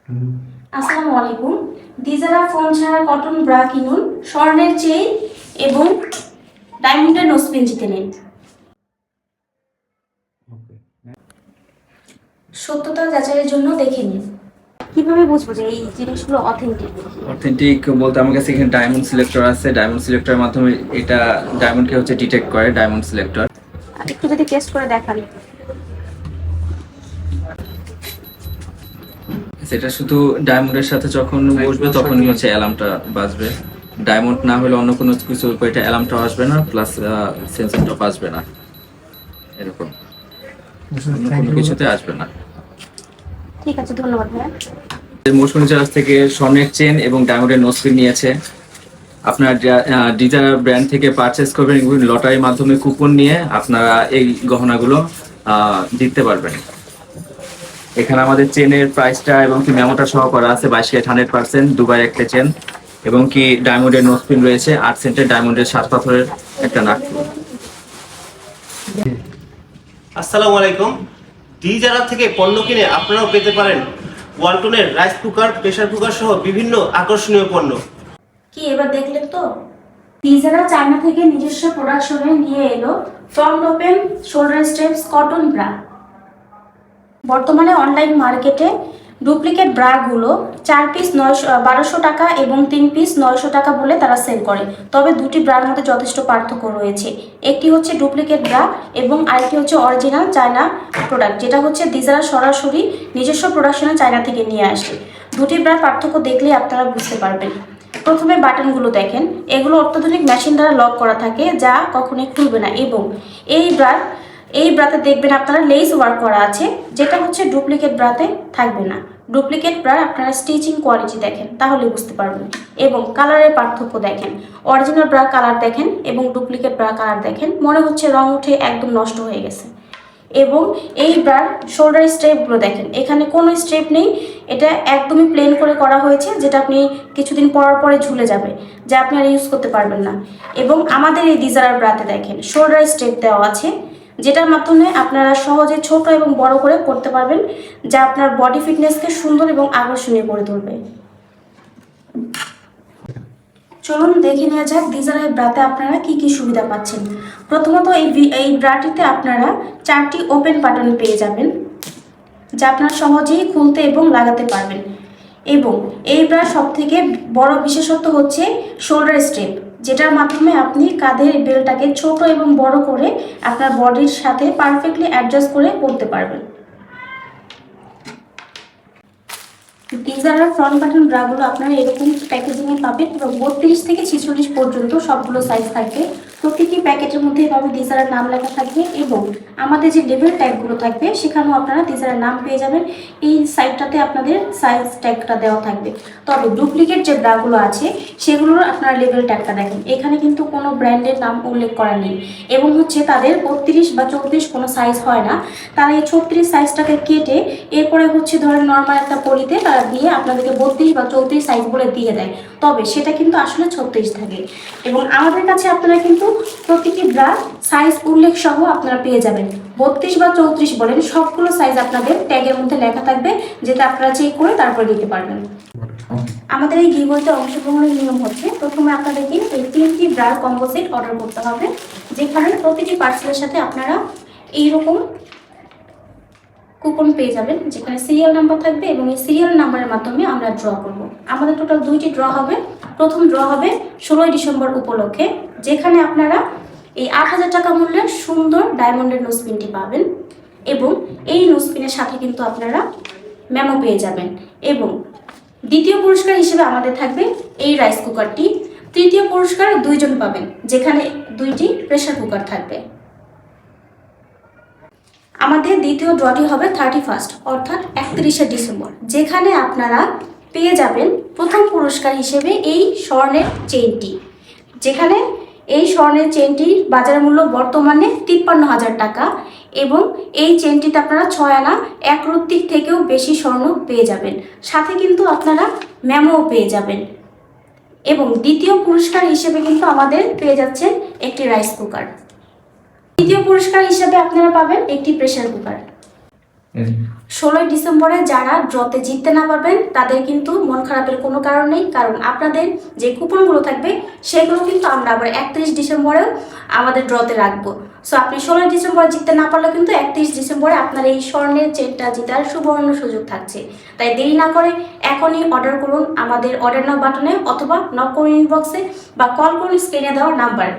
আসসালামু আলাইকুম। ডিজারা ফোন ছাড়া কটন ব্রা কিনুন, স্বর্ণের চেইন এবং ডায়মন্ডের নোজপিন জিতে নিন। সত্যতা যাচাইয়ের জন্য দেখে নিন। কিভাবে বুঝবো যে এই জিনিসগুলো অথেন্টিক? অথেন্টিক বলতে আমার কাছে এখানে ডায়মন্ড সিলেক্টর আছে। ডায়মন্ড সিলেক্টরের মাধ্যমে এটা ডায়মন্ডকে ডিটেক্ট করে ডায়মন্ড সিলেক্টর। একটু যদি টেস্ট করে দেখান। সেটা শুধু ডায়মন্ডের সাথে যখন বসবে তখনই অ্যালার্মটা বাজবে। ডায়মন্ড না হলে অন্য কোনো কিছু এটা অ্যালার্মটাও আসবে না, প্লাস সেন্সরটাও বাজবে না। এরকম কোনো কিছুতে আসবে না। ঠিক আছে, ধন্যবাদ ভাইয়া। মৌসুমী জাহাজ থেকে স্বর্ণের চেন এবং ডায়মন্ডের নোজপিন নিয়েছে। আপনার ডিজাইনার ব্র্যান্ড থেকে পারচেস করবেন এবং লটারির মাধ্যমে কুপন নিয়ে আপনারা এই গহনাগুলো জিততে পারবেন। এখানে আমাদের চেনের প্রাইসটা এবং কি মেমোটা সহ করা আছে। 22 ক্যারেট 100% দুবাই একটা চেন এবং কি ডায়মন্ডের নোজপিন রয়েছে, 8 সেন্টের ডায়মন্ডের 7 পাথরের একটা নাক। আসসালামু আলাইকুম। ডিজারা থেকে পণ্য কিনে আপনারাও পেতে পারেন ওয়ালটনের রাইস কুকার, প্রেসার কুকার সহ বিভিন্ন আকর্ষণীয় পণ্য। কি এবার দেখলেন তো? ডিজারা চায়না থেকে নিজস্ব প্রোডাকশনে নিয়ে এলো front open shoulder straps cotton bra. বর্তমানে অনলাইন মার্কেটে ডুপ্লিকেট ব্রাগুলো 4 পিস 1200 টাকা এবং 3 পিস 900 টাকা বলে তারা সেল করে। তবে দুটি ব্রার মধ্যে যথেষ্ট পার্থক্য রয়েছে। একটি হচ্ছে ডুপ্লিকেট ব্রা এবং আরেকটি হচ্ছে অরিজিনাল চায়না প্রোডাক্ট, যেটা হচ্ছে ডিজারা সরাসরি নিজস্ব প্রোডাকশনে চায়না থেকে নিয়ে আসে। দুটি ব্রার পার্থক্য দেখলেই আপনারা বুঝতে পারবেন। প্রথমে বাটনগুলো দেখেন, এগুলো অত্যাধুনিক মেশিন দ্বারা লক করা থাকে, যা কখনোই খুলবে না। এবং এই ব্রাতে দেখবেন আপনারা লেস ওয়ার্ক করা আছে, যেটা হচ্ছে ডুপ্লিকেট ব্রাতে থাকবে না। ডুপ্লিকেট ব্রা আপনারা স্টিচিং কোয়ালিটি দেখেন, তাহলে বুঝতে পারবেন। এবং কালারের পার্থক্য দেখেন, অরিজিনাল ব্রা কালার দেখেন এবং ডুপ্লিকেট ব্রা কালার দেখেন, মনে হচ্ছে রং উঠে একদম নষ্ট হয়ে গেছে। এবং এই ব্রার শোল্ডার স্ট্রেপগুলো দেখেন, এখানে কোনো স্ট্রেপ নেই, এটা একদমই প্লেন করে করা হয়েছে, যেটা আপনি কিছুদিন পরে ঝুলে যাবে, যা আপনি আর ইউজ করতে পারবেন না। এবং আমাদের এই ডিজারার ব্রাতে দেখেন শোল্ডার স্ট্রেপ দেওয়া আছে, যেটার মাধ্যমে আপনারা সহজে ছোট এবং বড় করে পড়তে পারবেন, যা আপনার বডি ফিটনেসকে সুন্দর এবং আকর্ষণীয় করে তুলবে। চলুন দেখে নেওয়া যাক ডিজারের ব্রাতে আপনারা কি কি সুবিধা পাচ্ছেন। প্রথমত এই ব্রাটিতে আপনারা 4টি ওপেন বাটন পেয়ে যাবেন, যা আপনারা সহজেই খুলতে এবং লাগাতে পারবেন। এবং এই ব্রার সবথেকে বড় বিশেষত্ব হচ্ছে শোল্ডার স্ট্রেপ, যেটার মাধ্যমে আপনি কাঁধের বেল্টটাকে ছোট এবং বড় করে আপনার বডির সাথে পারফেক্টলি অ্যাডজাস্ট করে পরতে পারবেন। ডিজারার ফ্রন্ট বাটন ব্রাগুলো আপনারা এরকম প্যাকেজিংয়ে পাবেন এবং 32 থেকে 46 পর্যন্ত সবগুলো সাইজ থাকবে। প্রতিটি প্যাকেটের মধ্যে এভাবে ডিজারার নাম লেখা থাকবে এবং আমাদের যে লেভেল ট্যাগগুলো থাকবে সেখানেও আপনারা ডিজারার নাম পেয়ে যাবেন। এই সাইডটাতে আপনাদের সাইজ ট্যাগটা দেওয়া থাকবে। তবে ডুপ্লিকেট যে ব্রাগুলো আছে সেগুলোর আপনারা লেভেল ট্যাগটা দেখেন, এখানে কিন্তু কোনো ব্র্যান্ডের নাম উল্লেখ করা নেই এবং হচ্ছে তাদের 32 বা 34 কোনো সাইজ হয় না। তারা এই 36 সাইজটাকে কেটে এরপরে হচ্ছে ধরেন নর্মাল একটা পলিতে তারা দিয়ে আপনাদেরকে 32 বা 34 সাইজ বলে দিয়ে দেয়, তবে সেটা কিন্তু আসলে 36 থাকে। এবং আমাদের কাছে আপনারা কিন্তু প্রতিটি ব্রা সাইজ উল্লেখ সহ আপনারা পেয়ে যাবেন। 32 বা 34 বলেন, সবগুলো সাইজ আপনাদের ট্যাগের মধ্যে লেখা থাকবে, যেটা আপনারা চেক করে তারপর দিতে পারবেন। আমাদের এই গিভওয়েতে অংশগ্রহণের নিয়ম হচ্ছে, প্রথমে আপনাদেরকে এই 3টি ব্রার কম্বো সেট অর্ডার করতে হবে, যেখানে প্রতিটি পার্সেলের সাথে আপনারা এইরকম কুপন পেয়ে যাবেন, যেখানে সিরিয়াল নাম্বার থাকবে এবং এই সিরিয়াল নাম্বারের মাধ্যমে আমরা ড্র করব। আমাদের টোটাল 2টি ড্র হবে। প্রথম ড্র হবে 16 ডিসেম্বর উপলক্ষে, যেখানে আপনারা এই 8000 টাকা মূল্যের সুন্দর ডায়মন্ডের নোজপিনটি পাবেন এবং এই নোজপিনের সাথে কিন্তু আপনারা মেমো পেয়ে যাবেন। এবং দ্বিতীয় পুরস্কার হিসেবে আমাদের থাকবে এই রাইস কুকারটি। তৃতীয় পুরস্কার 2 জন পাবেন, যেখানে 2টি প্রেসার কুকার থাকবে। আমাদের দ্বিতীয় ড্রটি হবে 31 অর্থাৎ 31শে ডিসেম্বর, যেখানে আপনারা পেয়ে যাবেন প্রথম পুরস্কার হিসেবে এই স্বর্ণের চেইনটি, যেখানে এই স্বর্ণের চেইনটির বাজার মূল্য বর্তমানে 53,000 টাকা এবং এই চেইনটিতে আপনারা 6 আনা 1 রত্তির থেকেও বেশি স্বর্ণ পেয়ে যাবেন। সাথে কিন্তু আপনারা মেমোও পেয়ে যাবেন। এবং দ্বিতীয় পুরস্কার হিসেবে কিন্তু আমাদের পেয়ে যাচ্ছেন একটি রাইস কুকার। তৃতীয় পুরস্কার হিসেবে আপনারা পাবেন একটি প্রেসার কুকার। 16 ডিসেম্বরে যারা ড্রতে জিততে না পারবেন তাদের কিন্তু মন খারাপের কোনো কারণ নেই, কারণ আপনাদের যে কুপনগুলো থাকবে সেগুলো কিন্তু আমরা আবার 31 ডিসেম্বরেও আমাদের ড্রতে রাখবো। সো আপনি 16 ডিসেম্বর জিততে না পারলে কিন্তু 31 ডিসেম্বরে আপনার এই স্বর্ণের চেনটা জেতার সুবর্ণ সুযোগ থাকছে। তাই দেরি না করে এখনই অর্ডার করুন আমাদের অর্ডার নাও বাটনে, অথবা নক করুন ইনবক্সে বা কল করুন স্ক্রিনে দেওয়া নাম্বারে।